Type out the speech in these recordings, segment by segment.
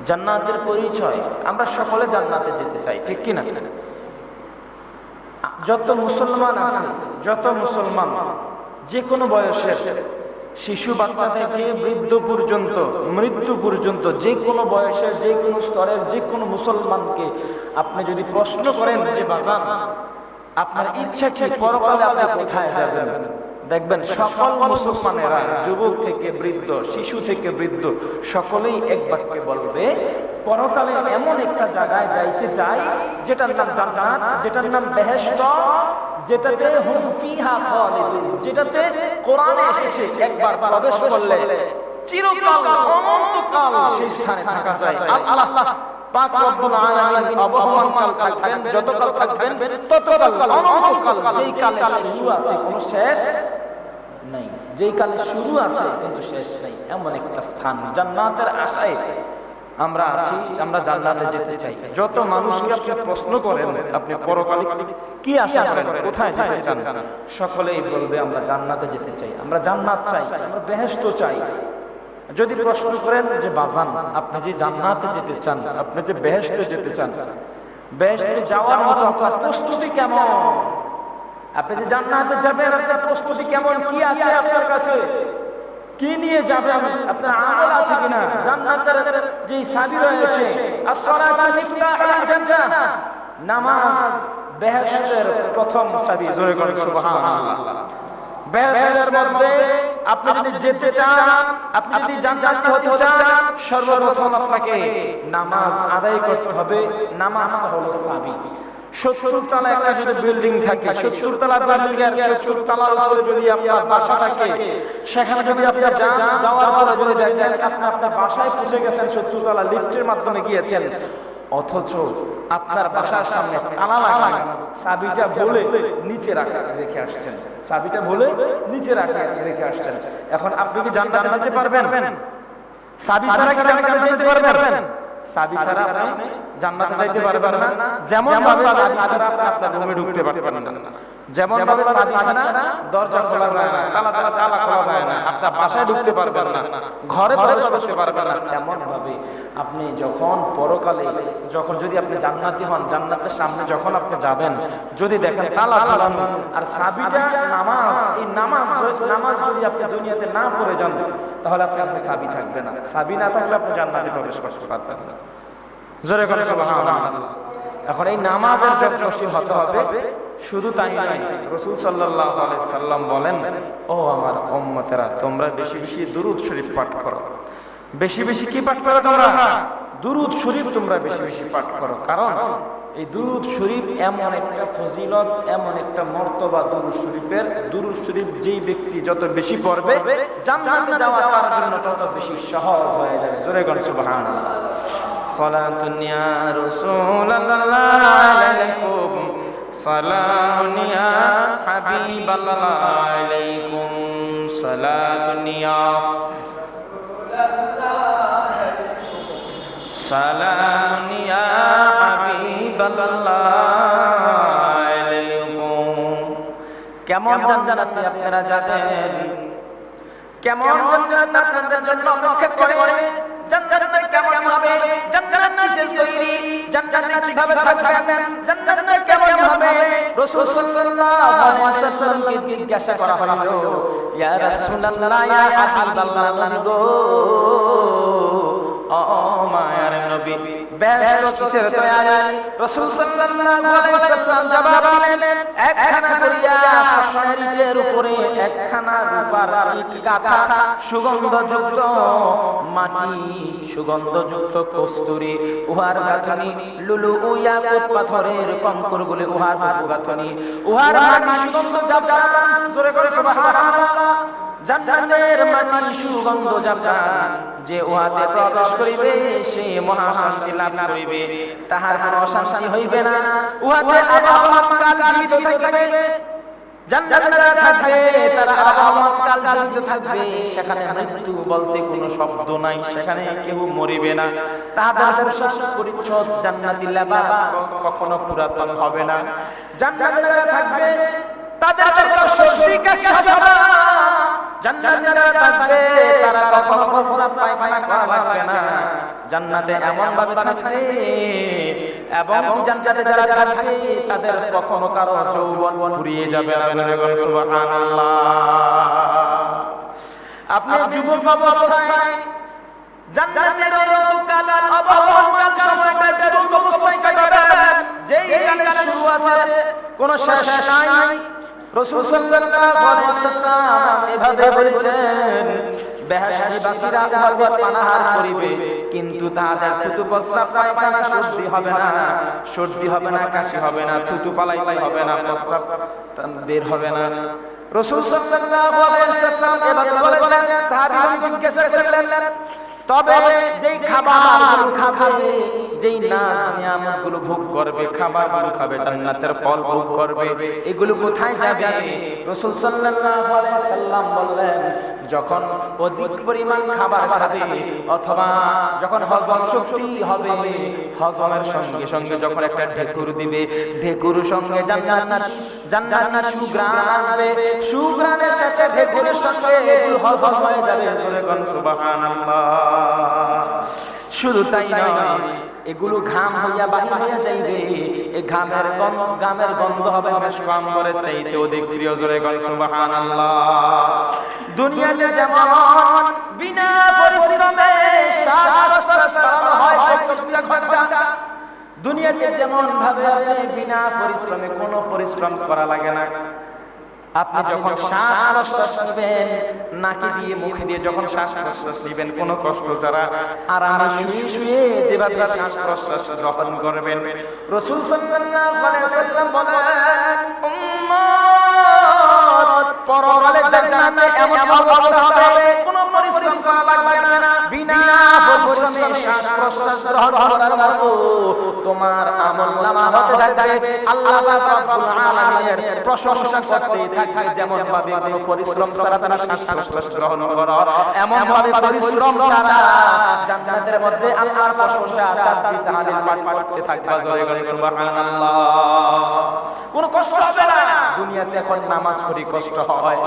জান্নাতের পরিচয়। আমরা সকলে জান্নাতে যেতে চাই, ঠিক কি না? যত মুসলমান আছে, যত মুসলমান যে কোনো বয়সের, শিশু বাচ্চা থেকে বৃদ্ধ পর্যন্ত, মৃত্যু পর্যন্ত, যে কোনো বয়সের, যে কোনো স্তরের, যে কোনো মুসলমানকে আপনি যদি প্রশ্ন করেন যে বাজান আপনার ইচ্ছা কি, পরকালে আপনি কোথায় যাবেন, দেখবেন সকল মুসলমানেরা, যুবক থেকে বৃদ্ধ, শিশু থেকে বৃদ্ধ, সকলেই এক বাক্যে বলবে পরকালে এমন একটা জায়গায় যাইতে চাই যেটার নাম জান্নাত, যেটার নাম বেহেশত, যেটাতে হুম ফিহা খালিদুন, যেটাতে কোরআনে এসেছে একবার প্রবেশ করলে চিরকাল, অনন্তকাল সেই স্থানে থাকা যায়। আল্লাহ পাক রব্বুল আলামিন অবহমানকাল থাকবেন, যতকাল থাকবেন ততকাল, অনন্তকাল, যেই কালে শুরু আছে কোনো শেষ নাই, যেই কালে শুরু আছে কিন্তু শেষ নাই, এমন একটা স্থান জান্নাতের আশায় আমরা আছি, আমরা জান্নাতে যেতে চাই। যত মানুষকে আপনি প্রশ্ন করেন আপনি পরকালে কি আশা করেন, কোথায় যেতে চান, সকলেই বলবে আমরা জান্নাতে যেতে চাই, আমরা জান্নাত চাই, আমরা বেহেশত চাই। যদি প্রশ্ন করেন যে বাজান আপনি যে জান্নাতে যেতে চান, আপনি যে বেহেশতে যেতে চান, বেহেশতে যাওয়ার মতো আপনার প্রস্তুতি কেমন, আপনি যে জান্নাতে যাবেন আপনার প্রস্তুতি কেমন, কি আছে আপনার কাছে, কি নিয়ে যাবেন, আপনার আমল আছে কিনা, জান্নাতের যে চাবি রয়েছে, as-সালাতু মিফতাহুল জান্নাহ, নামাজ বেহেশতের প্রথম চাবি, জোরে করে সুবহানাল্লাহ। বেহেশতের মধ্যে আপনি যদি যেতে চান, আপনি যদি জান্নাতি হতে চান, সর্বপ্রথম আপনাকে নামাজ আদায় করতে হবে। নামাজটা হলো চাবি। 70 তলা একটা যদি বিল্ডিং থাকে, 70 তলা বিল্ডিং এর 70 তলার উপরে যদি আপনার বাসা থাকে, সেখানে যদি আপনি যাওয়ার পরে যদি দেখেন আপনি আপনার বাসায় পৌঁছে গেছেন, 70 তলা লিফটের মাধ্যমে গিয়েছেন, অথচ আপনার বাসার সামনে তালা লাগানো, চাবিটা বলে নিচে রেখে আসছেন, চাবিটা বলে নিচে রেখে আসছেন। এখন আপনি কি জান্নাতে যেতে পারবেন? চাবি ছাড়া কি জান্নাতে যেতে পারবেন? চাবি ছাড়া আপনি জান্নাতে যাইতে পারবেন না। যেমন ভাবে চাবি ছাড়া আপনি আপনার রুমে ঢুকতে পারবেন না, যেমন ভাবে চাবি ছাড়া দরজা খোলা যায় না, তালা খোলা যায় না, আপনার বাসায় ঢুকতে পারবেন না, ঘরে প্রবেশ করতে পারবেন না। তেমন ভাবে আপনি যখন পরকালে, যখন যদি আপনি জান্নাতি হন, জান্নাতের সামনে যখন আপনি যাবেন, যদি দেখেন তালা ঝুলানো আর চাবিটা নামাজ, এই নামাজ যদি আপনি দুনিয়াতে না পড়ে যান, তাহলে আপনার কাছে চাবি থাকবে না। চাবি না থাকলে আপনি জান্নাতে প্রবেশ করতে পারবেন না। জোরে করে সুবহানাল্লাহ। এখন এই নামাজের যত্নশীল হতে হবে। শুধু তাই নয়, রাসূল সাল্লাল্লাহু আলাইহি সাল্লাম বলেন, ও আমার উম্মতেরা, তোমরা বেশি বেশি দুরূদ শরীফ পাঠ করো। বেশি বেশি কি পাঠ করো তোমরা? দুরূদ শরীফ তোমরা বেশি বেশি পাঠ করো। কারণ এই দুরূদ শরীফ এমন একটা ফজিলত, এমন একটা মর্তবা দুরূদ শরীফের। দুরূদ শরীফ যেই ব্যক্তি যত বেশি পড়বে, জান্নাতে যাওয়া তার জন্য তত বেশি সহজ হয়ে যাবে। জোরে বলুন সুবহানাল্লাহ। সালাতুন ইয়া রাসূলুল্লাহ আলাইকুম, সালাতুন ইয়া হাবিবাল্লাহ আলাইকুম, সালাতুন ইয়া সালাম ইয়া হাবিবাল্লাহ আলাইকুম। কেমন জান্নাতে আপনারা যাবেন, কেমন জান্নাত আপনাদের জন্য অপেক্ষা করে, জান্নাতে কেমন হবে, জান্নাত কিসের তৈরি, জান্নাতে কিভাবে থাকবেন, জান্নাতে কেমন হবে, রাসূল সাল্লাল্লাহু আলাইহি ওয়াসাল্লামকে জিজ্ঞাসা করা হলো, ইয়া রাসূলুল্লাহ, ইয়া হাবিবাল্লাহ, গো ও মায়ার নবী, বেহেশত কিসের তৈরি? রাসূল সাল্লাল্লাহু আলাইহি ওয়াসাল্লাম জবাব দিলেন, একখানা করিয়া সোনার ইটের উপরে একখানা রূপার ইট গাঁথা, সুগন্ধযুক্ত মাটি, সুগন্ধযুক্ত কস্তুরী, উহার গাঁথনি লুলু ইয়াকুত পাথরের কঙ্করগুলি, উহার গাঁথনি, উহার মাটি সুগন্ধ জাফরান। জোরে করে সুবহানাল্লাহ। জান্নাতের মাটি সুগন্ধ জাফরান, যে উহাতে প্রবেশ করিবে সে মহা শান্তি লাভ করিবে, তাহার কোনো অশান্তি হইবে না। উহাতে আবাহমান কাল জীবিত থাকিবে, জান্নাতে থাকবে তারা আবাহমান কাল জীবিত থাকবে, সেখানে মৃত্যু বলতে কোনো শব্দ নাই, সেখানে কেউ মরিবে না। তাহাদের পোশাক পরিচ্ছদ জান্নাতি লেবাস কখনো পুরাতন হবে না। জান্নাতে থাকবে তাদের কোনো সর্দি কাশি হবে না। জান্নাতে যারা থাকবে তারা কখনো প্রস্রাব পায়খানা করা লাগবে না। জান্নাতে এমন ভাবে থাকবে এবং জান্নাতে যারা থাকবে তাদের কখনো কারো যৌবন ফুরিয়ে যাবে না। সুবহানাল্লাহ। আপনি যুবক অবস্থায় জান্নাতের অন্ধকার অবহমান সময়টা যুবক অবস্থায় কাটাবেন, যেই গানের শুরু আছে কোনো শেষ নাই। রাসূল সাল্লাল্লাহু আলাইহি ওয়াসাল্লাম এভাবে বলেছেন, বেহেশতীবাসীরা উহাদের পানাহার করিবে, কিন্তু তাদের থুতু প্রস্রাব পায়খানা সর্দি হবে না, সর্দি হবে না, কাশি হবে না, থুতু পালাইতে হবে না, প্রস্রাব বের হবে না। রাসূল সাল্লাল্লাহু আলাইহি ওয়াসাল্লাম এভাবে বলেছেন। সাহাবীরা জিজ্ঞাসা করলেন, তবে যেই খাবারগুলো খাবে, যেই নাজ নিয়ামতগুলো ভোগ করবে, খাবারগুলো খাবে, জান্নাতের ফল ভোগ করবে, এগুলো কোথায় যাবে? রাসূল সাল্লাল্লাহু আলাইহি সাল্লাম বললেন, যখন অধিক পরিমাণ খাবার খাবে অথবা যখন হজম শক্তি হবে, হজমের সঙ্গে সঙ্গে যখন একটা ঢেকুর দিবে, ঢেকুর সঙ্গে জান্নাতের সুঘ্রাণ আসবে, সুঘ্রাণের সাথে ঢেকুরের সঙ্গে এগুলো হজম হয়ে যাবে। সুবহানাল্লাহ। শুধু তাই নয়, এগুলো ঘাম হইয়া বাহির হইয়া যাইবে, এই ঘামের গন্ধ হবে মেশক আম্বরের চাইতে অধিক প্রিয়। জোরে বলেন সুবহানাল্লাহ। দুনিয়াতে যেমন বিনা পরিশ্রমে শ্বাস প্রশ্বাস হয় 24 ঘন্টা, দুনিয়াতে যেমন ভাবে আপনি বিনা পরিশ্রমে কোনো পরিশ্রম করা লাগে না, আপনি যখন শ্বাস প্রশ্বাস নেবেন নাকি দিয়ে মুখে দিয়ে যখন শ্বাস প্রশ্বাস নেবেন কোনো কষ্ট ছাড়া আরামে শুয়ে শুয়ে যেভাবে শ্বাস প্রশ্বাস গ্রহণ করবেন, রাসূল সাল্লাল্লাহু আলাইহি ওয়াসাল্লাম বলেন, উম্মত পরকালে জান্নাতে এমন অবস্থা হবে কোনো পরিশ্রম করা লাগবে না, বিনা পরিশ্রমে শ্বাস প্রশ্বাস গ্রহণ করার মতো তোমার আমলনামা হতে থাকবে। আল্লাহ পাক রব্বুল আলামিনের প্রশংসা করতে থাকবে, যেমন ভাবে কোনো পরিশ্রম ছাড়া তারা শ্বাস প্রশ্বাস গ্রহণ করে, এমন ভাবে পরিশ্রম ছাড়া জান্নাতের মধ্যে আল্লাহর প্রশংসা তাসবিহ তাহলিল পাঠ করতে থাকবে। জোরে বলেন সুবহানাল্লাহ। কোনো কষ্ট হবে না। দুনিয়াতে এখন নামাজ পড়ি কষ্ট হয়,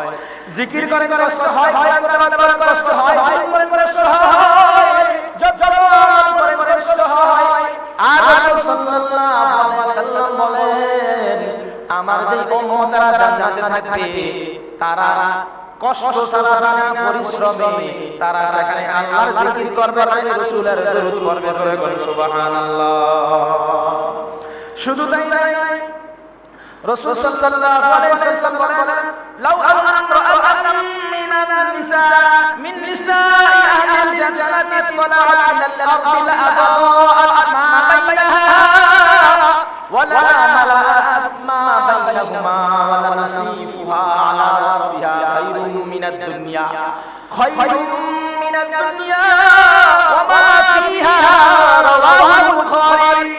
জিকির করে কষ্ট হয়, কোরআন তেলাওয়াত করে কষ্ট হয়, হাদিস পড়ে কষ্ট হয়, জপ করে কষ্ট হয়। আর রাসূল সাল্লাল্লাহু আলাইহি ওয়াসাল্লাম বলেন, আমার যে উম্মতরা জান্নাতে থাকবে তারা কষ্ট ছাড়া বিনা পরিশ্রমে তারা সেখানে আল্লাহর জিকির করবে, রাসূলের দরুদ পড়বে। জোরে বলেন সুবহানাল্লাহ। শুধু তাই নয়, রাসূল সাল্লাল্লাহু আলাইহি ওয়াসাল্লাম বলেন, লাউ আন্না মিন নিসাই আহলিল জান্নাতি তালাআত আলাল আরদি লাআদাআত মা বাইনাহা ওয়ালা মালাআত মা বাইনাহুমা ওয়ালা নাসিফুহা আলা রাসিহা খায়রুম মিনাদ দুনিয়া, খায়রুম মিনাদ দুনিয়া ওয়া মা ফিহা। রাওয়াহুল বুখারী।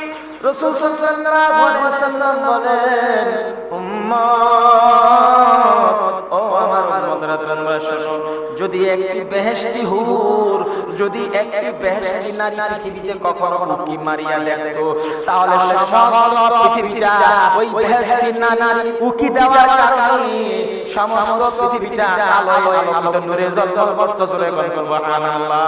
রাসূল সাল্লাল্লাহু আলাইহি ওয়াসাল্লাম বলেন, উম্মত ও আমার উম্মতরা, তোমরা শোনো, যদি একটি বেহেশতি হুর, যদি একটি বেহেশতি নারী পৃথিবীতে কখনো উকি মারিয়া দেখতো, তাহলে সমস্ত পৃথিবীটা ওই বেহেশতি নারী উকি দেওয়ার কারণে সমস্ত পৃথিবীটা আলোয় আলোকিত নূরে জ্বলজ্বল করত। জোরে বলেন সুবহানাল্লাহ।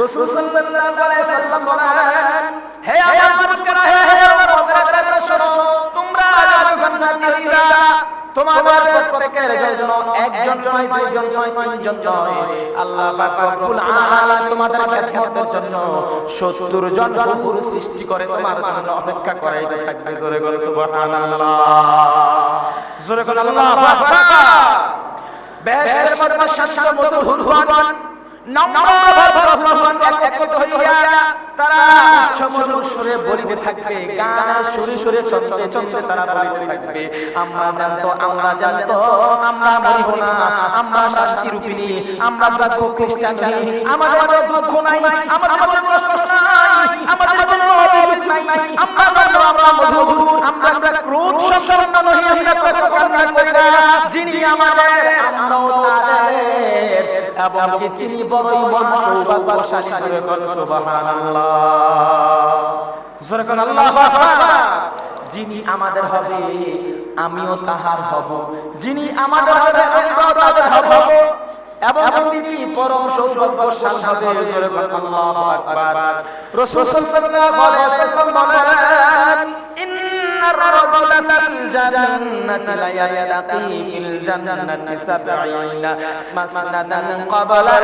রাসূল সাল্লাল্লাহু আলাইহি ওয়াসাল্লাম বলেন, হে আমার যুবকেরা, হে আমার বন্ধুরা, শোনো, তোমরা যখন জান্নাতীরা তোমাদের প্রত্যেকের জন্য একজন নয়, দুইজন নয়, তিনজন নয়, আল্লাহ পাক রব্বুল আলামিন তোমাদের খেদমতের জন্য 70 জন হুর সৃষ্টি করে তোমার জন্য অপেক্ষা করাইতে থাকবে। জোরে বলেন সুবহানাল্লাহ। জোরে বলেন আল্লাহু আকবার। বেহেশতের মধ্যে শান্ত মধুর হুরগণ একত্রিত হইয়া তারা সুরে বলিতে থাকবে, গানের সুরে সুরে চঞ্চে চঞ্চে তারা বলিতে থাকবে, আমরা জানতো, আমরা জানতো, আমরা মরিব না, আমরা শান্তি রূপিণী, আমরা দুঃখ খ্রিস্টান নই, আমাদের দুঃখ নাই, আমাদের কষ্ট নাই, আমাদের কোনো অভিযোগ নাই, আমরা মধুর, আমরা ক্রোধ সম্পন্ন নই, আমরা কখনো করি না, যিনি আমাদের আমরাও তাদের, এবং তিনি বড়ই মহাসৌভাগ্যশালী। জোরে বলেন সুবহানাল্লাহ। জোরে বলেন আল্লাহু আকবার। যিনি আমাদের হবে আমিও তাহার হব, যিনি আমাদের হবে আমরাও তাদের হব। এবং তিনি পরম সৌভাগ্যশালী হবে। জোরে বলুন আল্লাহু আকবার। রাসূল সাল্লাল্লাহু আলাইহি ওয়াসাল্লাম বলেন, ইন্নার রাজুলা ফিল জান্নাতি লা ইয়াতাকি ফিল জান্নাতি 70 মাসনাদান ক্বাবলা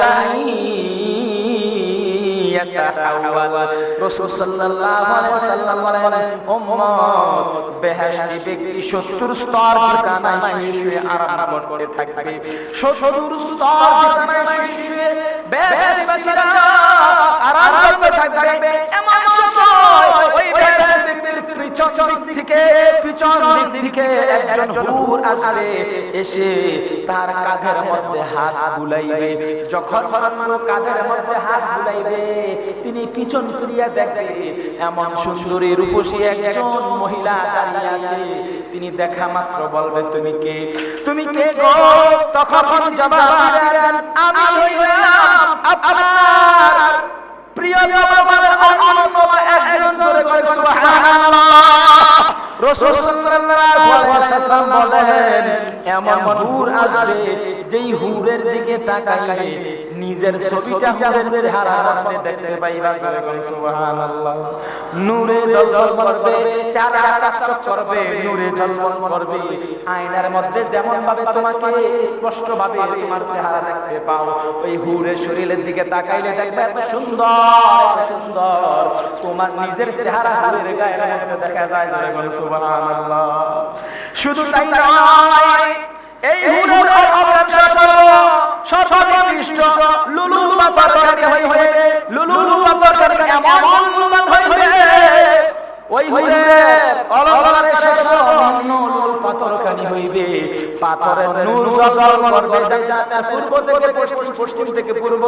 রাসূল সাল্লাল্লাহু আলাইহি ওয়াসাল্লাম বলেন, উম্মত বেহেশতি ব্যক্তি 70 স্তর বিছানায় শুয়ে আরাম করতে থাকবে। 70 স্তর বিছানায় শুয়ে বেহেশতিবাসীরা আরাম করতে থাকবে। এমন সময় ওই বেহেশতির পিছন দিক থেকে একজন হুর আসবে, এসে তার কাঁধের মধ্যে হাত বুলাইবে। যখন মানুষ কাঁধের মধ্যে হাত বুলাইবে, তিনি পিছন ফিরিয়া দেখবে এমন সুন্দরী রূপসী একজন মহিলা দাঁড়িয়ে আছে। তিনি দেখা মাত্র বলবে, তুমি কে, তুমি কে গো? তখন জবাব দিলেন, আমি হইলাম আপনার প্রিয় নবীর অন্যতম একজন। জোরে বলেন সুবহানাল্লাহ। রাসূল সাল্লাল্লাহু আলাইহি ওয়াসাল্লাম বলেন, এমন হুর আসবে যেই হুরের দিকে তাকাইলে নিজের ছবিটা হুরের চেহারার মধ্যে দেখতে পাইবা। জোরে বলেন সুবহানাল্লাহ। নূরে ঝলঝল করবে, চাকা চকচক করবে, নূরে ঝলঝল করবে। আয়নার মধ্যে যেমন ভাবে তোমাকে স্পষ্ট ভাবে তোমার চেহারা দেখতে পাও, ওই হুরের শরীরের দিকে তাকাইলে দেখবে এত সুন্দর সুন্দর তোমার নিজের চেহারা হুরের গায়ের মধ্যে দেখা যায়। জোরে বলেন সুবহানাল্লাহ। শুধু তাই নয়, এই হুরের অবকাশ সর্বনিষ্ঠ লুলুল পাথরকারী হয়ে লুলুল পাথরকারী এমন মূল্যবান হইবে, ওই হুরের অলঙ্কারের শেষ লুলুল পাথরকারী হইবে। পাথরের নূর জ্বলজ্বল করবে, জান্নাতের পূর্ব থেকে পশ্চিম থেকে পূর্ব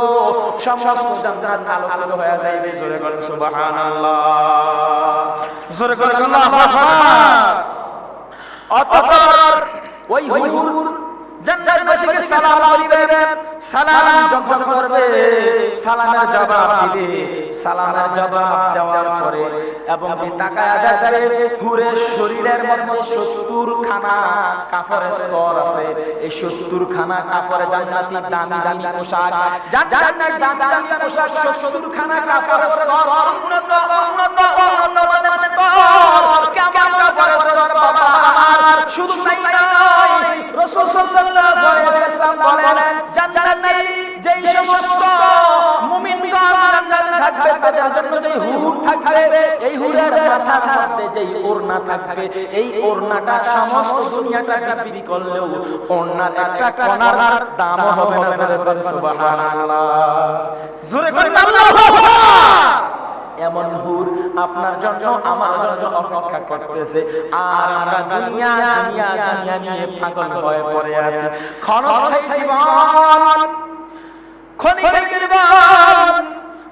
সমস্ত জান্নাত আলোকিত হয়ে যাইবে। জোরে বলেন সুবহানাল্লাহ। জোরে বলেন আল্লাহু আকবার। অতঃপর ওই হুর জান্নাতবাসীকে সালাম করিবেন, সালাম যখন করবে সালামের জবাব দিবে। সালামের জবাব দেওয়ার পরে এবং তাকায়া দেখবে হুরের শরীরের মধ্যে 70 খানা কাফনের স্তর আছে। এই 70 খানা কাফরে জান্নাতি দামি দামি পোশাক, জান্নাতি দামি দামি পোশাক, 70 খানা কাফনের স্তর, উন্নত উন্নত উন্নত স্তর। কেমন কাফনের স্তর বাবা? শুধু তাই নয়, রাসূল সাল্লাল্লাহু আলাইহি ওয়াসাল্লাম বলেন, জান্নাতে যেই সমস্ত মুমিনগণ জান্নাতে থাকবে তাদের জন্য যেই হুর থাকবে, এই হুরের মাথার মধ্যে যেই ওড়না থাকবে, এই ওড়নাটা সমস্ত দুনিয়াটা বিক্রি করলেও ওড়নার একটা কণার দামও হবে না। জোরে বলেন সুবহানাল্লাহ। জোরে বলেন আল্লাহু আকবার। এমন হুর আপনার জন্য আমার জন্য অপেক্ষা করতেছে। আর আমরা দুনিয়া দুনিয়া দুনিয়া নিয়ে পাগল হয়ে পড়ে আছি। ক্ষণস্থায়ী জীবন, ক্ষণিকের জীবন।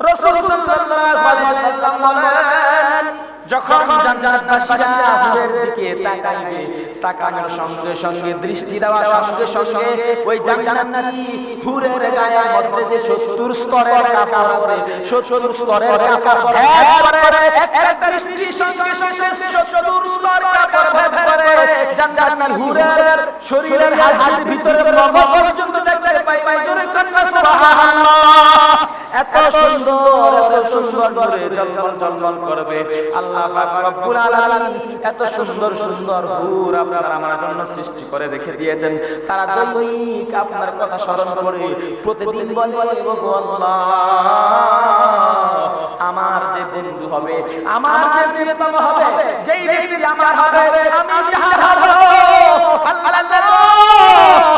রাসূল সাল্লাল্লাহু আলাইহি ওয়াসাল্লাম বলেন, যখন জান্নাতবাসীরা হুরের দিকে তাকাইবে, তাকানোর সঙ্গে সঙ্গে দৃষ্টি দেওয়ার সঙ্গে সঙ্গে ওই জান্নাতি হুরের গায়ের মধ্যে যে 70 স্তরের কাপড় আছে, 70 স্তরের কাপড় ভেদ করে, একটা দৃষ্টির সঙ্গে সঙ্গে 70 স্তর কাপড় ভেদ করে জান্নাতি হুরের শরীরের হাড়ের ভিতরে মগজ পর্যন্ত দেখতে পাই। জোরে বলেন সুবহানাল্লাহ। এত সুন্দর করে ঝলঝল ঝলঝল করবে। আল্লাহ পাক রব্বুল আলামিন এত সুন্দর সুন্দর হুর আপনার আমার জন্য সৃষ্টি করে রেখে দিয়েছেন। তারা দৈনিক আপনার কথা স্মরণ করে প্রতিদিন বলে, ওগো আল্লাহ, আমার যে বন্ধু হবে, আমার যে প্রিয়তম হবে, যেই ব্যক্তি আমার হবে, আমি যার হব, আল্লাহ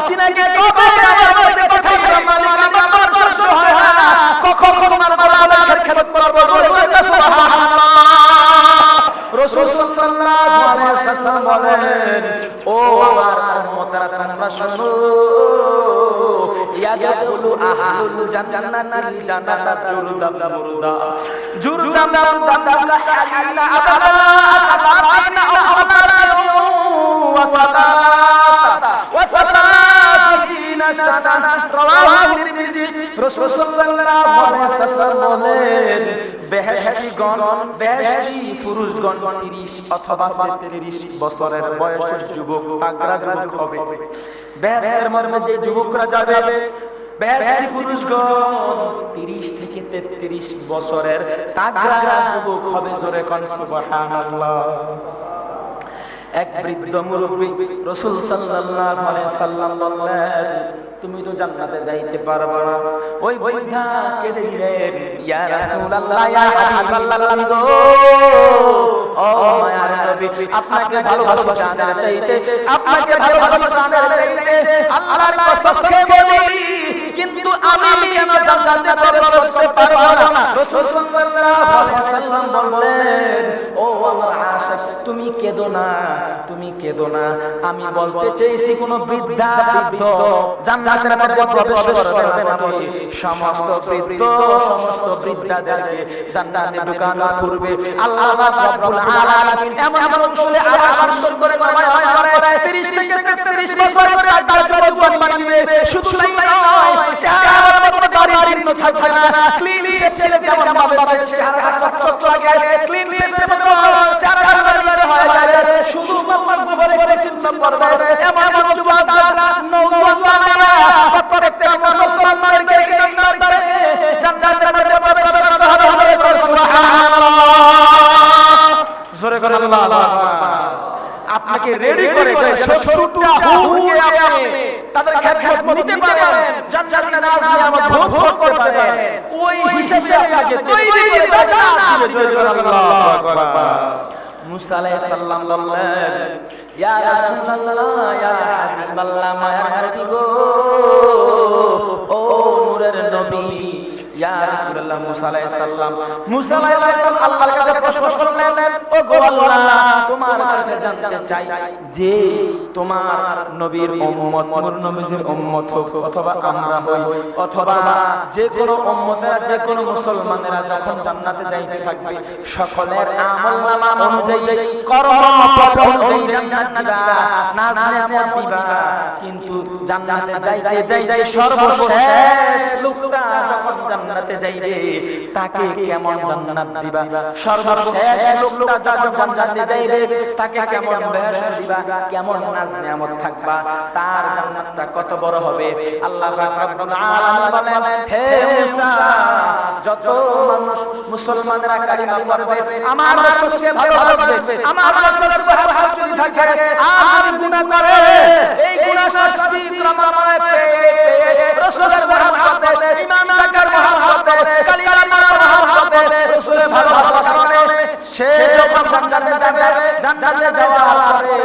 তিনাকে কবে আমার কাছে পাঠাইবেন? মালিক আমার সহ্য হয় না, কখন আমার মাওলানার খেদমত করব। জোরে বলেন সুবহানাল্লাহ। রাসূল সাল্লাল্লাহু আলাইহি ওয়াসাল্লাম বলেন, ও আমার উম্মতরা তোমরা শোনো, ইয়াদখুলু আহলুল জান্নাতি জান্নাতা জুরদাম মুরদা জুরদাম মুরদা লা হাল্লা আবাদা আতাবানা আওলাদা ওয়া সালাতা ওয়া সালাতিনা সানা। রাওয়াহু তিরমিজি। রাসূল সাল্লাল্লাহু আলাইহি ওয়াসাল্লাম বলেন, বেহেশতীগণ, বেহেশতী পুরুষগণ 30 অথবা 33 বছরের বয়সের যুবক, তাগড়া যুবক হবে। বেহেশতের মধ্যে যে যুবকরা যাবে বেহেশতি পুরুষগণ 30 থেকে 33 বছরের তাগড়া যুবক হবে, জোরে কোন সুবহানাল্লাহ। এক বৃদ্ধ মুরব্বী রাসূল সাল্লাল্লাহু আলাইহি সাল্লাম বললেন, তুমি তো জান্নাতে যাইতে পারবে না। ওই বৃদ্ধা কেঁদে দিলেন, ইয়া রাসূলুল্লাহ, ইয়া হাবিবাল্লাহ গো, ও মায়ার নবী, আপনাকে ভালোবাসি জানার চাইতে, আপনাকে ভালোবাসি জানার চাইতে আল্লাহর কসম বলি, কিন্তু আমি কেন জান্নাতে প্রবেশ করতে পারবো না? রাসূল সাল্লাল্লাহু আলাইহি সাল্লাম বললেন, ও আমার আশিক, তুমি কেঁদো না, তুমি কেঁদো না। আমি বলতে চাইছি কোন বৃদ্ধা বৃদ্ধ জান্নাতের মধ্যে প্রবেশ করবে না বলে সমস্ত বৃদ্ধ সমস্ত বৃদ্ধাদেরকে জান্নাতে ঢোকানোর পূর্বে আল্লাহ রাব্বুল আলামিন এমন রসুলে আশীর্বাদ করে 30 থেকে 33 বছরের তার জবান বানিয়ে শুধু তাই নয়, চেহারার মধ্যে দাড়ি চিহ্ন থাকবে না, ক্লিন শেভ যেমন ভাবে চেহারা চকচক লাগে, ক্লিন শেভ মতো চেহারা দাড়ি হয়ে যায়, শুধু মাম্মার ঘরে চিহ্ন পড়বে এমন যুবকরা নওজওয়ানরা প্রত্যেকটা মুসলমানকে ইমানদার করে জান্নাতের মধ্যে প্রবেশ করতে হবে। সুবহানাল্লাহ, জোরে করে আল্লাহু আকবার। আপনাকে রেডি করে 70টা হুকে আপনি তাদের খেদমত নিতে পারেন, জান্নাতি নাজ নিয়ামত ভোগ করতে পারেন, ওই হিসেবে আপনাকে তৈরি করে জান্নাত দিবে। জোরে করে আল্লাহু আকবার। মুসা আলাইহিস সালাম বললেন, ইয়া রাসূলুল্লাহ, ইয়া হাবিবাল্লাহ, মায়ার নবী গো, ও নূরের নবী, ইয়া রাসূলুল্লাহ। মুসা আলাইহিস সালাম আল্লাহর কাছে প্রশ্ন করলেন, ও গো আল্লাহ, তোমার কাছে জানতে চাই যে তোমার নবীর উম্মত, নূর নবীর উম্মত হোক অথবা আমরা হই অথবা যে কোনো উম্মতেরা, যে কোনো মুসলমানেরা যখন জান্নাতে যাইতে থাকবে, সকলের আমলনামা অনুযায়ী কর্মফল অনুযায়ী জান্নাত দিবা, নাজ নিয়ামত দিবা, কিন্তু জান্নাতে যাইতে সর্বশেষ লোকটা যখন জান্নাতে যাইবে তাকে কেমন জান্নাত দিবা? সর্বশেষ লোকটা যখন জান্নাতে যাইবে তাকে কেমন বেহেশত দিবা, কেমন নাজ নিয়ামত থাকবা, তার জান্নাতটা কত বড় হবে? আল্লাহ রাব্বুল আলামিন বলেন, হে মুসা, যত মানুষ মুসলমানরা কালিমা পড়বে, আমার রাসূলকে ভালোবাসবে, আমার রাসূলের মহব্বত যদি থাকে আর গুনাহ করে, এই গুনাহ শাস্তি প্রমাণে পেয়ে রাসূলের মহব্বতে, ঈমান রাখার মহব্বতে, কালিমা পড়ার মহব্বতে, রাসূলের ভালোবাসা করে সে যখন জান্নাতে যাবে, জান্নাতে যাওয়ার পরে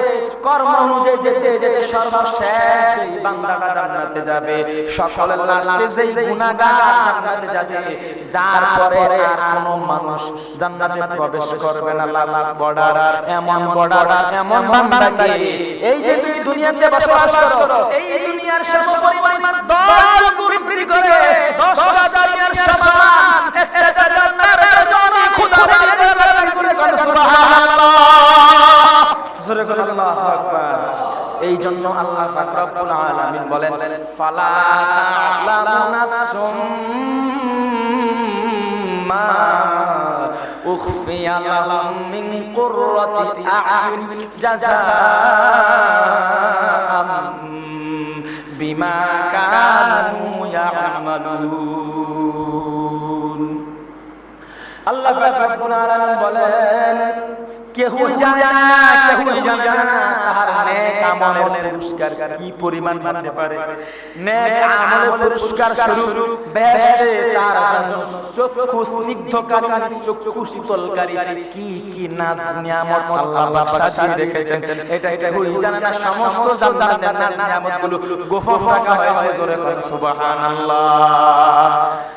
কর্ম অনুযায়ী যেতে যেতে সর্বশেষ বান্দাটা জান্নাতে যাবে। সকলের লাস্টে যেই গুনাহগার জান্নাতে যাবে, যার পরে আর কোনো মানুষ জান্নাতে প্রবেশ করবে না। লাস্ট বর্ডার, এমন বর্ডার, এমন বান্দাকে, এই যে তুমি দুনিয়াতে বসবাস করো, এই দুনিয়ার সমপরিমাণ 10 গুণ বৃদ্ধি করে 10টা দুনিয়ার সমান একটা জান্নাতের জন্য খোদা বলে সুবহানাল্লাহ, জোরে করে আল্লাহু আকবার। এই জন্য আল্লাহ পাক রব্বুল আলামিন বলেন, ফালা তা'লামু নাফসুম মা উখফিয়া লাহুম মিন কুররাতি আ'য়ুন জাযাআম বিমা কানু ইয়া'মালুন। আল্লাহ পাক রব্বুল আলামিন বলেন, কেউই জানে না, কেউই জানে না তার নেক আমলের পুরস্কার কি পরিমাণ হতে পারে। নেক আমলের পুরস্কার স্বরূপ বেহেশতে তার জন্য চক্ষু স্নিগ্ধকারী, চক্ষু শীতলকারী কি কি নাজ নিয়ামত আল্লাহ পাক সাজিয়ে রেখেছেন, এটা কেউই জানে না। সমস্ত জান্নাতের নাজ নিয়ামতগুলো গোপন রাখা হয়েছে। জোরে বলেন সুবহানাল্লাহ,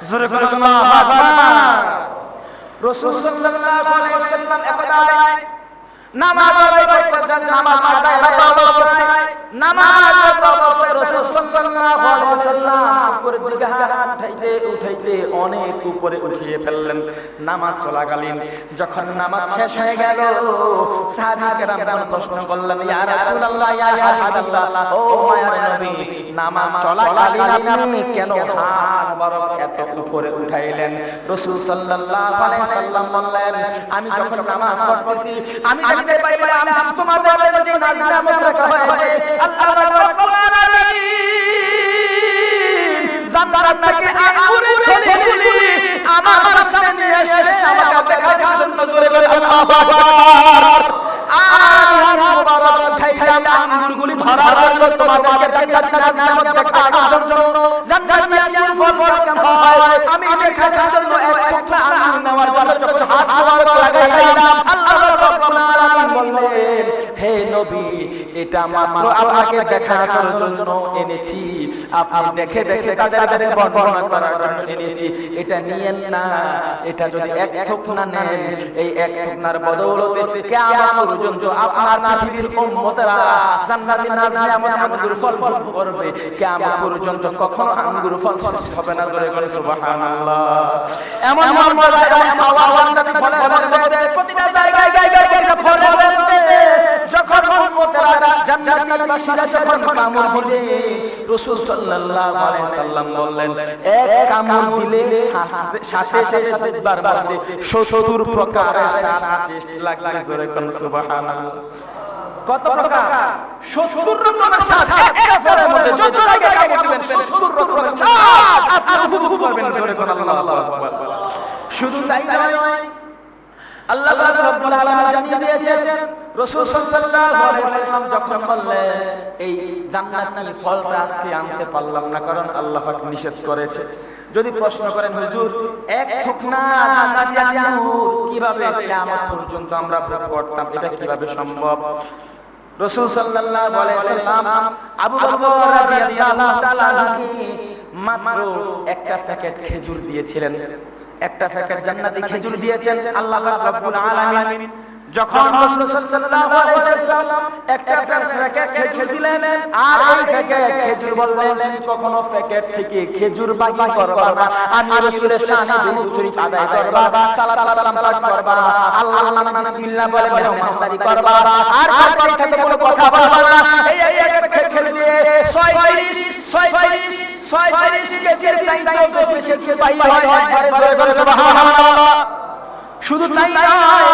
জোরে বলেন আল্লাহু আকবার। রাসূল সাল্লাল্লাহু আলাইহি ওয়াসাল্লাম একদা নামাজ আদায় করতেছেন, নামাজ আদায় অবস্থায় রাসূল সাল্লাল্লাহু আলাইহি ওয়াসাল্লাম উপরের দিকে হাত উঠাইতে অনেক উপরে উঠিয়ে ফেললেন। নামাজ চলাকালীন যখন নামাজ শেষ হয়ে গেল, সাহাবায়ে কেরাম প্রশ্ন করলেন, ইয়া রাসূলুল্লাহ, ইয়া হাবিবাল্লাহ, ও মায়ার নবী, নামাজ চলাকালীন আপনি কেন হাত মুবারক এত উপরে উঠাইলেন? রাসূল সাল্লাল্লাহু আলাইহি ওয়াসাল্লাম বললেন, আমি যখন নামাজ পড়তেছি আমি জানতে পাইলাম তোমাদের যে নাজ নিয়ামত রাখা হয়েছে, আল্লাহ রাব্বুল আলামিন জান্নাতটাকে আঙ্গুরের থলি আমার সামনে নিয়ে এসে আমাকে দেখার জন্য জোরে বলে আল্লাহু আকবার। আর মুবারক খাইলাম আঙ্গুরগুলি ধরার জন্য, তোমাদেরকে জান্নাতের নাজমত দেখানোর জন্য, জান্নাতি আঙ্গুর ফল কেমন হয় আমি দেখার জন্য এক টুকরা আঙ্গুর নেওয়ার জন্য যখন হাত মুবারক লাগাইলাম, আল্লাহ রাব্বুল আলামিন বললেন, হে নবী, এটা মাত্র আপনাকে দেখানোর জন্য এনেছি, আপনি দেখে দেখে তাদের কাছে বর্ণনা করার জন্য এনেছি, এটা নিয়েন না। এটা যদি এক থুকনা নেন, এই এক থুকনার বদৌলতে কিয়ামত পর্যন্ত আপনার পৃথিবীর উম্মতেরা জান্নাতের নাজমত আঙ্গুর ফল ভোগ করবে, কিয়ামত পর্যন্ত কখনো আঙ্গুর ফল শেষ হবে না। জোরে বলে সুবহানাল্লাহ। এমন মজা, এমন খাওয়া জান্নাতি ফলে প্রতিটা জায়গায় ফলে যখন উম্মতেরা জান্নাতি বাসীরা যখন কামড় দিবে, রাসূল সাল্লাল্লাহু আলাইহি সাল্লাম বললেন, এক কামড় দিলে সাথে সাথে বারবার ৭০ প্রকারের স্বাদ টেস্ট লাগবে। জোরে বলে সুবহানাল্লাহ। কত প্রকার? ৭০ রকমের স্বাদ একটা ফলের মধ্যে, যত জায়গায় কামড় দিবেন ৭০ রকমের স্বাদ আপনি উপভোগ করবেন। জোরে বলে আল্লাহু আকবার। শুধু তাই নয়, আল্লাহ পাক রব্বুল আলামিন জানিয়ে দিয়েছেন, রাসূল সাল্লাল্লাহু আলাইহি ওয়াসাল্লাম যখন বললেন এই জান্নাতি ফলটা আজকে আনতে পারলাম না কারণ আল্লাহ পাক নিষেধ করেছে। যদি প্রশ্ন করেন, হুজুর এক থুকনা জান্নাতি আঙ্গুর কিভাবে কিয়ামত পর্যন্ত আমরা ভোগ করতাম, এটা কিভাবে সম্ভব? রাসূল সাল্লাল্লাহু আলাইহি ওয়াসাল্লাম আবু বকর রাদিয়াল্লাহু তাআলা আনহু মাত্র একটা প্যাকেট খেজুর দিয়েছিলেন, একটা প্যাকেট জান্নাতি খেজুর দিয়েছেন আল্লাহ পাক রব্বুল আলামিন। যখন রাসূল সাল্লাল্লাহু আলাইহি ওয়াসাল্লাম একটা প্যাকেট খেজুর দিলেন, আর এই প্যাকেট খেজুর বললেন, কখনো প্যাকেট থেকে খেজুর বাকি করবা না, আমি রাসূলের শানে দুরূদ শরীফ আদায় করবা, সালাত সালাম পাঠ করবা, আল্লাহর নামে বিসমিল্লাহ বলে মেহমানদারি করবা, আর বাকি থেকে কোনো কথা বলবা না। এই এক প্যাকেট খেজুর দিয়ে 46 কেজির চাইতেও বেশি খেজুর বাকি হয়। সুবহানাল্লাহ। শুধু তাই নয়,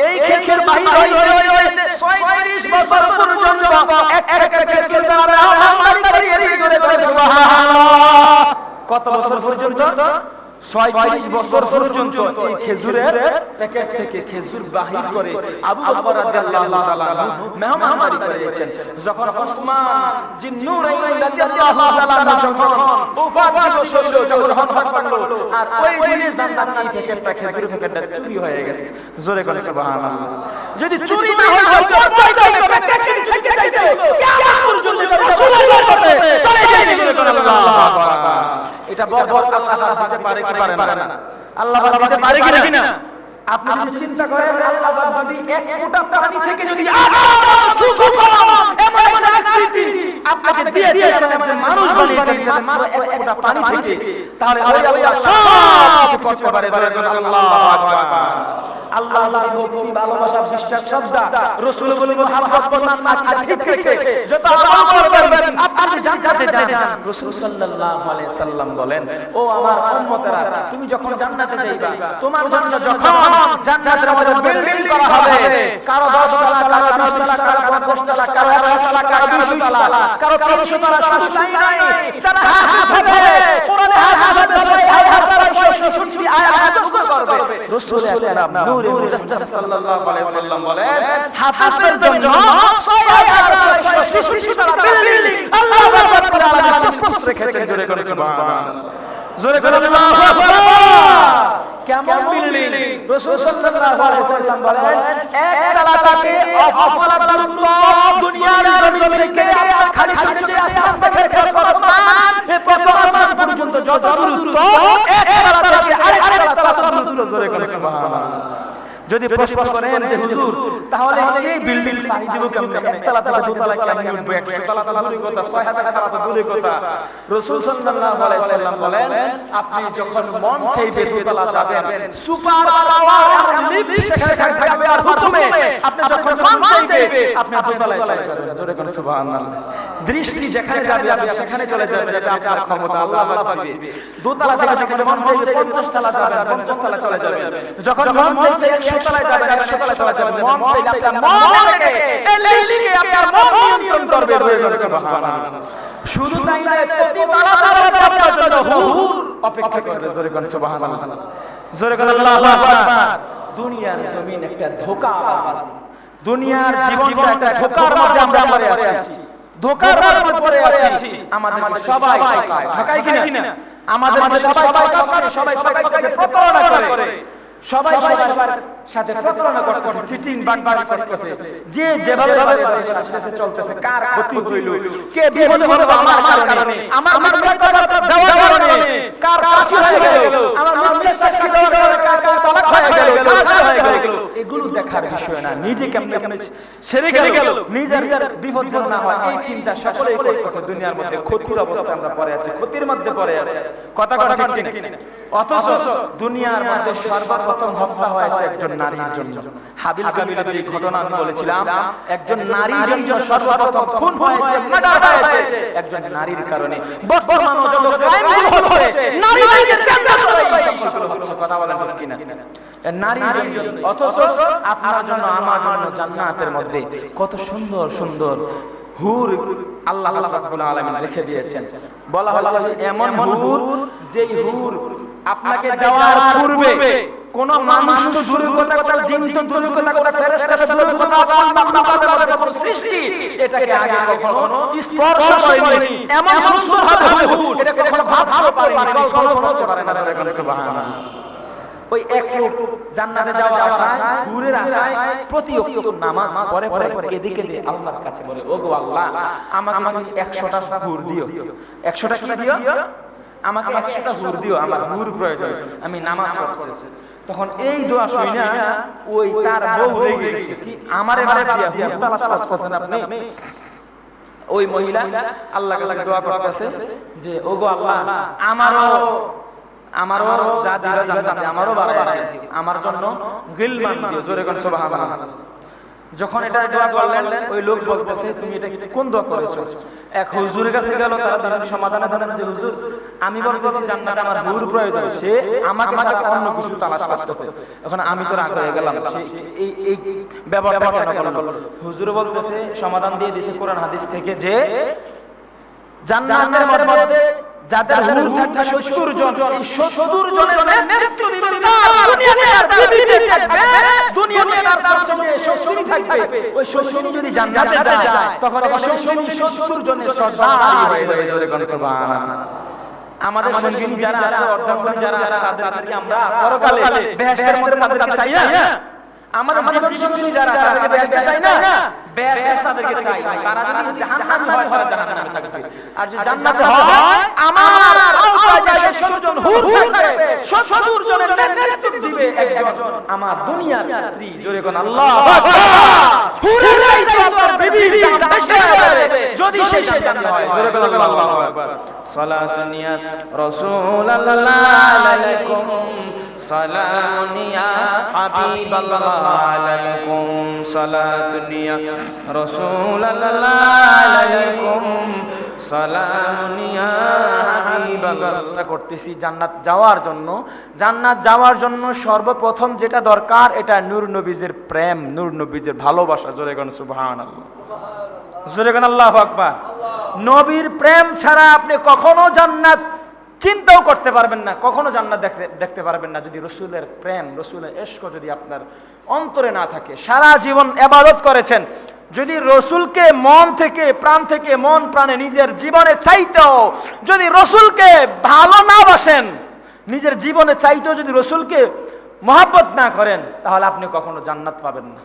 এই খেজুর বাহির হইতে 36 বছর পর্যন্ত এক খেজুর দ্বারা আমদানি করে সুবহানাল্লাহ। কত বছর পর্যন্ত? 46 বছর পর্যন্ত এই খেজুরের প্যাকেট থেকে খেজুর বাহির করে আবু বকর রাদিয়াল্লাহু তাআলা মেহমানদারি করেছেন। যখন ওসমান জিন্নুরাইন রাদিয়াল্লাহু তাআলা যখন ওফাত দিবস যখন হত্যা করলো, আর ওই দিনে জান্নাতি প্যাকেটটা খেজুর প্যাকেটটা চুরি হয়ে গেছে। জোরে করে সুবহানাল্লাহ। যদি চুরি না হয় তো প্যাকেট থেকে যাইতে কিয়ামত পর্যন্ত রাসূলুল্লাহর কাছে চলে যায়। জোরে করে আল্লাহু আকবার। এটা বড় আল্লাহ দিতে পারে কি পারে না? আল্লাহ দিতে পারে কিনা? আপনি যদি চিন্তা করেন, আল্লাহ যদি এক ফোঁটা পানি থেকে যদি আপনাকে দিয়ে দিয়েছেন, একজন মানুষ বানিয়েছেন মাত্র এক ফোঁটা পানি থেকে, তাহলে আল্লাহ সব কিছু করতে পারে। আল্লাহু আকবার। আল্লাহর ভক্তি, ভালোবাসা, বিশ্বাস, শ্রদ্ধা, রাসূল বলে মুহাব্বত করবেন, আকীদা ঠিক রেখে যত আমল করবেন আপনি জান্নাতে যাবেন। রাসূল সাল্লাল্লাহু আলাইহি সাল্লাম বলেন, ও আমার উম্মতেরা, তুমি যখন জান্নাতে যাইবা, তোমার জন্য যখন জান্নাতের মধ্যে বিল্ডিং করা হবে, কারো 10 তলা, কারো 20 তলা, কারো 50 তলা, কারো 100 তলা, কারো 200 তলা, কারো 300 তলা, শুধু তাই নয়, যারা হাফেজ হবে, কোরআনে হাফেজ হবে, হাফেজ 66 আয়াত মুখস্থ করবে, রাসূল আকরাম নূরে মুজাসসাস সাল্লাল্লাহু আলাইহি ওয়াসাল্লাম বলেন, হাফেজদের জন্য 66 তলা বিল্ডিং আল্লাহ রাব্বুল আলামিন প্রস্তুত রেখেছেন। জোরে করে সুবহানাল্লাহ। জোরে করে আল্লাহু আকবার। কেমন বিল্ডিং? রাসূল সাল্লাল্লাহু আলাইহি ওয়াসাল্লাম বলেন, এক তালাটাকে অফলা দূরত্ব দুনিয়ার জমিন থেকে খালি ছোট আসমান থেকে আসমান, এই প্রথম আসমান পর্যন্ত যত দূরত্ব, এক তালা থেকে আরেক তালা তত দূরত্ব। জোরে করে সুবহানাল্লাহ। যদি প্রশ্ন করেন যে হুজুর তাহলে এই বিল্ডিং পাই দিব কেমনে, একতলা থেকে দোতলা কেমনে উঠবো, 100 তলা তো দূরের কথা, 6000 তলা তো দূরের কথা। রাসূল সাল্লাল্লাহু আলাইহি ওয়াসাল্লাম বলেন, আপনি যখন মন চাইবে দোতলা যাবেন, সুপার পাওয়ার আর লিফট সেখানে থাকবে, আর হুকুমে আপনি যখন মন চাইবে আপনি দোতলায় চলে যাবেন। জোরে করে সুবহানাল্লাহ। দৃষ্টি যেখানে যাবে আপনি সেখানে চলে যাবেন, এটা আপনার ক্ষমতা, আল্লাহ পাক দিবে। দোতলা থেকে যখন মন চাইবে 50 তলা যাবেন, 50 তলা চলে যাবেন। যখন মন চাইবে 100 তলায় যাবেন, 100 তলায় চলে যাবেন। মন চাইলে আপনার মন থেকে এই লিলিকে আপনার মন নিয়ন্ত্রণ করবে। সুবহানাল্লাহ। শুধু তাই নয়, প্রতি তালাতে আপনার জন্য হুর অপেক্ষা করবে। জোরে কোন সুবহানাল্লাহ, জোরে কোন আল্লাহু আকবার। দুনিয়ার জমিন একটা ধোঁকাবাজ, দুনিয়ার জীবনটা একটা ধোঁকার মধ্যে আমরা পড়ে আছি, ধোঁকার মধ্যে পড়ে আছি। আমাদেরকে সবাই ঠকায় কিনা? আমাদেরকে সবাই ঠকাচ্ছে, সবাই ঠকাইতেছে, প্রতারণা করে, সবাই সবার সাথে প্রতারণা করতেছে, চিটিং বাটপারি করতেছে। যে যেভাবে সাথে চলতেছে, কার ক্ষতি হইল, কে বিপদে হলো আমার কারণে, আমার কথা দেওয়ার কারণে কার ফাঁসি হয়ে গেল, আমার মিথ্যা সাক্ষী দেওয়ার কারণে কার তালাক হয়ে গেল, সাজা হয়ে গেল, এগুলো দেখার বিষয় না। নিজে কেমনে সেরে গেল, নিজের বিপদ যেন না হয়, এই চিন্তা সকলেই করতেছে। দুনিয়ার মধ্যে ক্ষতির অবস্থায় আমরা পড়ে আছি, ক্ষতির মধ্যে পড়ে আছি। কথা ঠিক কিনা? অথচ দুনিয়ার মধ্যে সর্বপ্রথম হত্যা হয়েছে একজন নারীর জন্য। হাবিল কাবিলের যে ঘটনা আমি বলেছিলাম, একজন নারীর জন্য সর্বপ্রথম খুন হয়েছে, মার্ডার হয়েছে একজন নারীর কারণে। বর্তমানে যত ক্রাইমগুলো হচ্ছে নারীদের কেন্দ্র করে এই সবগুলো হচ্ছে। কথা বলেন ঠিক কিনা? নারীর জন্য। অথচ আপনার জন্য, আমার জন্য জান্নাতের মধ্যে কত সুন্দর সুন্দর হুর আল্লাহ রাব্বুল আলামিন রেখে দিয়েছেন। বলা হলো এমন হুর, যেই হুর আপনাকে দেওয়ার পূর্বে কোন মানুষ তো দূরের কথা, জিন তো দূরের কথা, ফেরেশতা তো দূরের কথা, মাখলুকাতের মধ্যে কোন সৃষ্টি এটাকে আগে কখনো স্পর্শ করেনি। এমন সুন্দর হবে হুর, এটা কখনো ভাবতে পারে না, কল্পনা করতে পারে না। সুবহানাল্লাহ। ওই এক লোক জান্নাতে যাওয়ার আশায়, হুরের আশায় প্রতি ওয়াক্ত নামাজ পড়ে পড়ে কেঁদে কেঁদে আল্লাহর কাছে বলে, ওগো আল্লাহ, আমাকে 100টা হুর দিও। 100টা কি দিও? আমাকে 100টা হুর দিও, আমার হুর প্রয়োজন, আমি নামাজ পড়তেছি। তখন এই দোয়া শুনে ওই তার বউ রেগে গেছে, কি আমারে বাদ দিয়া হুর তালাশ করতেছেন আপনি? ওই মহিলা আল্লাহর কাছে দোয়া করতেছে যে, ওগো আল্লাহ, আমারও যা দিবা জান্নাতে আমারও বাড়ায় দিও, আমার জন্য গিলমান দিও। জোরে কোন সুবহানাল্লাহ। যখন এটা দোয়া করলেন, ওই লোক বলতেছে, তুমি এটা কোন দোয়া করেছো? এক হুজুরের কাছে গেল, তারা তার সমাধানে ধরেন যে, হুজুর, আমি বলতেছি জান্নাতে আমার হুর প্রয়োজন, সে আমাকে ছাড়া অন্য কিছু তালাশ করতেছে। এখন আমি তো রাগ হয়ে গেলাম, এই ব্যাপারটা কেন বলল? হুজুর বলতেছে, সমাধান দিয়ে দিয়েছে কোরআন হাদিস থেকে, যে জান্নাতের মধ্যে যাদের হুর থাকবে 70 জন, এই 70 জনের নেতৃত্ব দিবেন না, দুনিয়াতে আর পৃথিবীতে থাকবে, দুনিয়াতে আর সবচেয়ে শক্তিশালী থাকবে। ওই শক্তিশালী যদি জান্নাতে যায়, তখন এই শক্তিশালী 70 জনের সর্দারি হয়ে যাবে। জোরে কোন সুবহানাল্লাহ। আমাদের সঙ্গী যারা আছে, অর্ধাঙ্গনী যারা আছে, তাদেরকে আমরা পরকালে বেহেশতের মধ্যে তাদেরকে চাই না? আমাদের জীবনী যারা, তাদেরকে বেহেশতে চাই না? বেহেশত তাদেরকে চাই। তারা যদি জাহান্নামী হয়, তারা জাহান্নামে থাকবে। আর যদি জান্নাতে হয়, আমার আওতায় যে 70 জন হুর থাকবে, 70 জনের নেতৃত্ব দিবে একজন আমার দুনিয়ার স্ত্রী। জোরে কোন আল্লাহু আকবার। হুরের চাইতে আপনার বিবির দাম বেশি হয়ে যাবে যদি সে জান্নাতে হয়। জোরে কোন আল্লাহু আকবার। সালাতুন ইয়া রাসূলুল্লাহ আলাইকুম, সালামুন ইয়া হাবিবাল্লাহ আলাইকুম, সালাতুন ইয়া রাসূলুল্লাহ আলাইকুম, সালামুন ইয়া হাবিবাল্লাহ। করতেছি জান্নাত যাওয়ার জন্য। জান্নাত যাওয়ার জন্য সর্বপ্রথম যেটা দরকার, এটা নূর নবীজির প্রেম, নূর নবীজির ভালোবাসা। জোরে কোন সুবহানাল্লাহ, জোরে কোন আল্লাহু আকবার। নবীর প্রেম ছাড়া আপনি কখনো জান্নাত চিন্তাও করতে পারবেন না, কখনো জান্নাত দেখতে পারবেন না, যদি রসুলের প্রেম, রসুলের ইশক যদি আপনার অন্তরে না থাকে। সারা জীবন ইবাদত করেছেন, যদি রসুলকে মন থেকে, প্রাণ থেকে, মন প্রাণে নিজের জীবনে চাইতেও যদি রসুলকে ভালো না বাসেন, নিজের জীবনে চাইতেও যদি রসুলকে মহব্বত না করেন, তাহলে আপনি কখনো জান্নাত পাবেন না।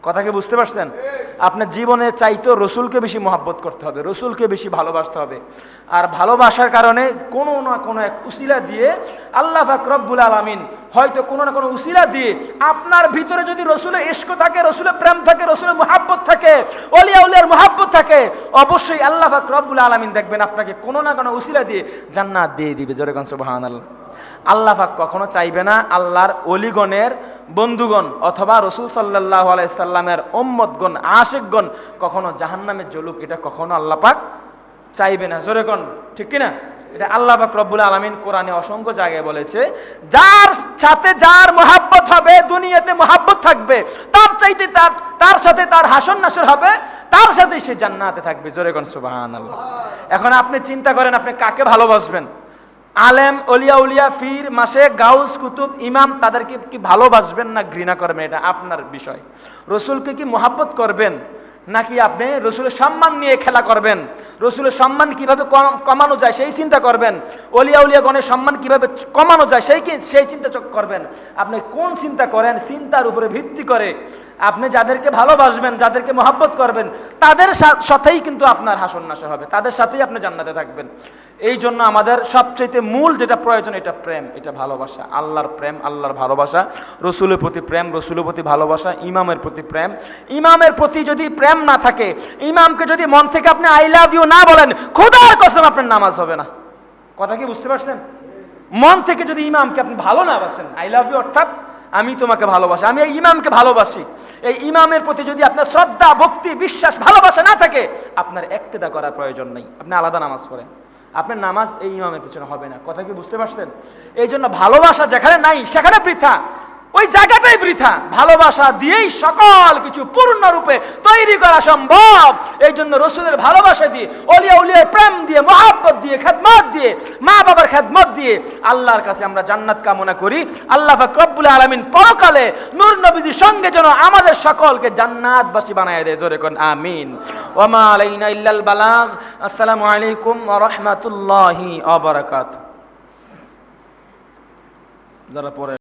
কথা কি বুঝতে পারছেন? আপনার জীবনে চাইতেও রসুলকে বেশি মহব্বত করতে হবে, রসুলকে বেশি ভালোবাসতে হবে। আর ভালোবাসার কারণে কোনো না কোনো এক উসিলা দিয়ে আল্লাহ পাক রব্বুল আলামিন হয়তো কোনো না কোনো উসিলা দিয়ে আপনার ভিতরে যদি রসুলের ইশক থাকে, রসুলের প্রেম থাকে, রসুলের মহব্বত থাকে, ওলিয়া উলিয়ার মহব্বত থাকে, অবশ্যই আল্লাহ পাক রব্বুল আলামিন দেখবেন আপনাকে কোনো না কোনো উসিলা দিয়ে জান্নাত দিয়ে দিবে। জোরে কোন সুবহানাল্লাহ। আল্লাহ পাক কখনো চাইবে না আল্লাহর ওলিগণের বন্ধুগণ অথবা রসুল সাল্লাল্লাহু আলাইহি সাল্লামের উম্মতগণ, আশিকগণ কখনো জাহান্নামে জ্বলুক, এটা কখনো আল্লাহ পাক চাইবে না। জোরে কোন ঠিক কিনা? এটা আল্লাহ পাক রব্বুল আলামিন কোরআনে অসংখ্য জায়গায় বলেছে, যার সাথে যার মহব্বত হবে, দুনিয়াতে মহাব্বত থাকবে, তার চাইতে তার সাথে তার হাসন নাসর হবে, তার সাথে সে জান্নাতে থাকবে। জোরে কোন সুবহানাল্লাহ। এখন আপনি চিন্তা করেন আপনি কাকে ভালোবাসবেন? আলেম, অলিয়া উলিয়া, ফির, মাশেক, গাউস, কুতুব, ইমাম, তাদেরকে কি ভালোবাসবেন না ঘৃণা করবেন? এটা আপনার বিষয়। রসুলকে কি মহাব্বত করবেন, নাকি আপনি রসুলের সম্মান নিয়ে খেলা করবেন? রসুলের সম্মান কিভাবে কমানো যায় সেই চিন্তা করবেন? অলিয়া উলিয়া গণের সম্মান কিভাবে কমানো যায় সেই চিন্তা করবেন? আপনি কোন চিন্তা করেন? চিন্তার উপরে ভিত্তি করে আপনি যাদেরকে ভালোবাসবেন, যাদেরকে মহাব্বত করবেন, তাদের সাথেই কিন্তু আপনার হাসন নাসর হবে, তাদের সাথেই আপনি জান্নাতে থাকবেন। এই জন্য আমাদের সবচেয়ে মূল যেটা প্রয়োজন, এটা প্রেম, এটা ভালোবাসা, আল্লাহর প্রেম, আল্লাহর ভালোবাসা, রসুলের প্রতি প্রেম, রসুলের প্রতি ভালোবাসা, ইমামের প্রতি প্রেম। ইমামের প্রতি যদি প্রেম না থাকে, ইমামকে যদি মন থেকে আপনি আই লাভ ইউ না বলেন, খোদার কসম আপনার নামাজ হবে না। কথা কি বুঝতে পারছেন? মন থেকে যদি ইমামকে আপনি ভালো না বাসেন, আই লাভ ইউ অর্থাৎ আমি তোমাকে ভালোবাসি, আমি এই ইমামকে ভালোবাসি, এই ইমামের প্রতি যদি আপনার শ্রদ্ধা, ভক্তি, বিশ্বাস, ভালোবাসা না থাকে, আপনার ইক্তেদা করার প্রয়োজন নেই, আপনি আলাদা নামাজ পড়েন, আপনার নামাজ এই ইমামের পিছনে হবে না। কথা কি বুঝতে পারছেন? এই জন্য ভালোবাসা যেখানে নাই সেখানে বৃথা, ওই জায়গাটাই বৃথা। ভালোবাসা দিয়েই সকল কিছু পূর্ণরূপে তৈরি করা সম্ভব। এই জন্য রসুলের ভালোবাসা দিয়ে, অলিয়া উলিয়ার প্রেম দিয়ে, মহাব্বত দিয়ে, খেদমত দিয়ে, মা বাবার খেদমত দিয়ে আল্লাহর কাছে আমরা জান্নাত কামনা করি। আল্লাহ পাক রব্বুল আলামিন পরকালে নূর নবীর সঙ্গে যেন আমাদের সকলকে জান্নাতবাসী বানায় দেয়। জোরে কোন আমিন। ওয়া মা আলাইনা ইল্লাল বালাগ। আসসালামু আলাইকুম ওয়া রাহমাতুল্লাহি ওয়া বারাকাতুহু। যারা পড়ে